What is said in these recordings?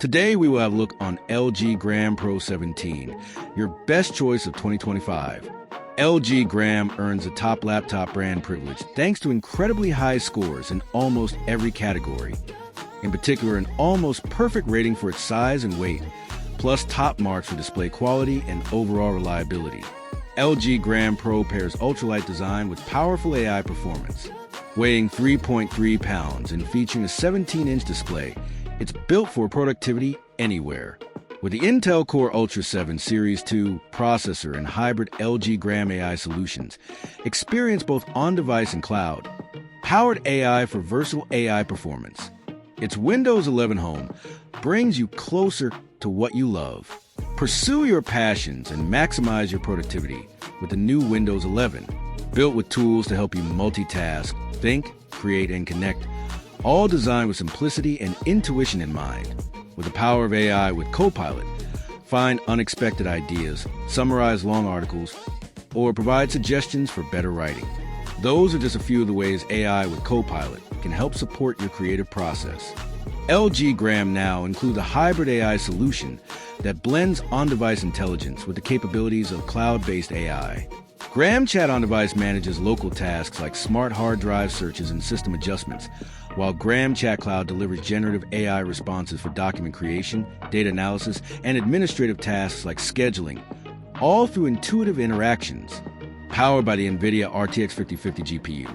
Today we will have a look on LG Gram Pro 17, your best choice of 2025. LG Gram earns a top laptop brand privilege thanks to incredibly high scores in almost every category. In particular, an almost perfect rating for its size and weight, plus top marks for display quality and overall reliability. LG Gram Pro pairs ultralight design with powerful AI performance. Weighing 3.3 pounds and featuring a 17-inch display, it's built for productivity anywhere. With the Intel Core Ultra 7 Series 2 processor and hybrid LG Gram AI solutions, experience both on-device and cloud. Powered AI for versatile AI performance. Its Windows 11 Home brings you closer to what you love. Pursue your passions and maximize your productivity with the new Windows 11. Built with tools to help you multitask, think, create, and connect, all designed with simplicity and intuition in mind. With the power of AI with Copilot, find unexpected ideas, summarize long articles, or provide suggestions for better writing. Those are just a few of the ways AI with Copilot can help support your creative process. LG Gram now includes a hybrid AI solution that blends on-device intelligence with the capabilities of cloud-based AI. Gram Chat on-device manages local tasks like smart hard drive searches and system adjustments, while Gram Chat Cloud delivers generative AI responses for document creation, data analysis, and administrative tasks like scheduling, all through intuitive interactions. Powered by the NVIDIA RTX 5050 GPU,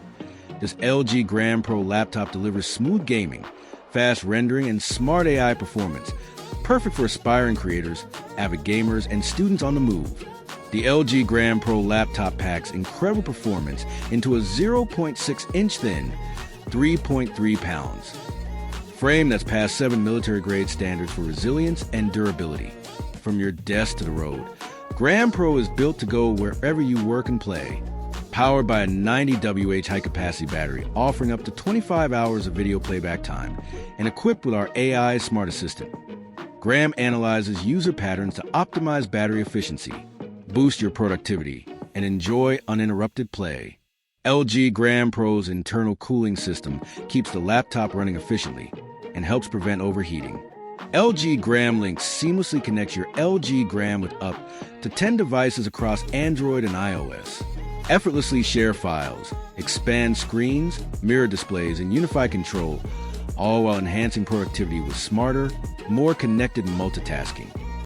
this LG Gram Pro laptop delivers smooth gaming, fast rendering, and smart AI performance, perfect for aspiring creators, avid gamers, and students on the move. The LG Gram Pro laptop packs incredible performance into a 0.6-inch thin, 3.3 pounds frame that's passed 7 military-grade standards for resilience and durability. From your desk to the road, Gram Pro is built to go wherever you work and play. Powered by a 90 WH high-capacity battery, offering up to 25 hours of video playback time, and equipped with our AI Smart Assistant. Gram analyzes user patterns to optimize battery efficiency, boost your productivity, and enjoy uninterrupted play. LG Gram Pro's internal cooling system keeps the laptop running efficiently and helps prevent overheating. LG Gram Link seamlessly connects your LG Gram with up to 10 devices across Android and iOS. Effortlessly share files, expand screens, mirror displays, and unify control, all while enhancing productivity with smarter, more connected multitasking.